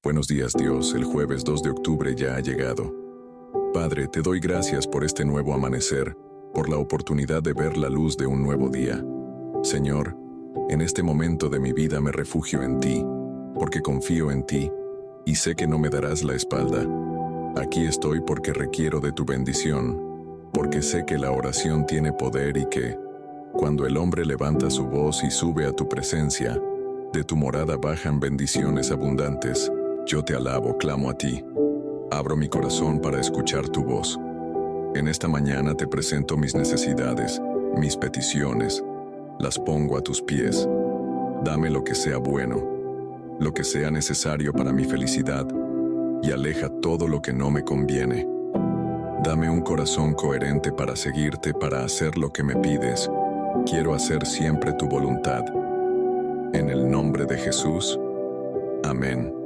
Buenos días, Dios, el jueves 2 de octubre ya ha llegado. Padre, te doy gracias por este nuevo amanecer, por la oportunidad de ver la luz de un nuevo día. Señor, en este momento de mi vida me refugio en ti, porque confío en ti, y sé que no me darás la espalda. Aquí estoy porque requiero de tu bendición, porque sé que la oración tiene poder y que, cuando el hombre levanta su voz y sube a tu presencia, de tu morada bajan bendiciones abundantes. Yo te alabo, clamo a ti. Abro mi corazón para escuchar tu voz. En esta mañana te presento mis necesidades, mis peticiones. Las pongo a tus pies. Dame lo que sea bueno, lo que sea necesario para mi felicidad, y aleja todo lo que no me conviene. Dame un corazón coherente para seguirte, para hacer lo que me pides. Quiero hacer siempre tu voluntad. En el nombre de Jesús. Amén.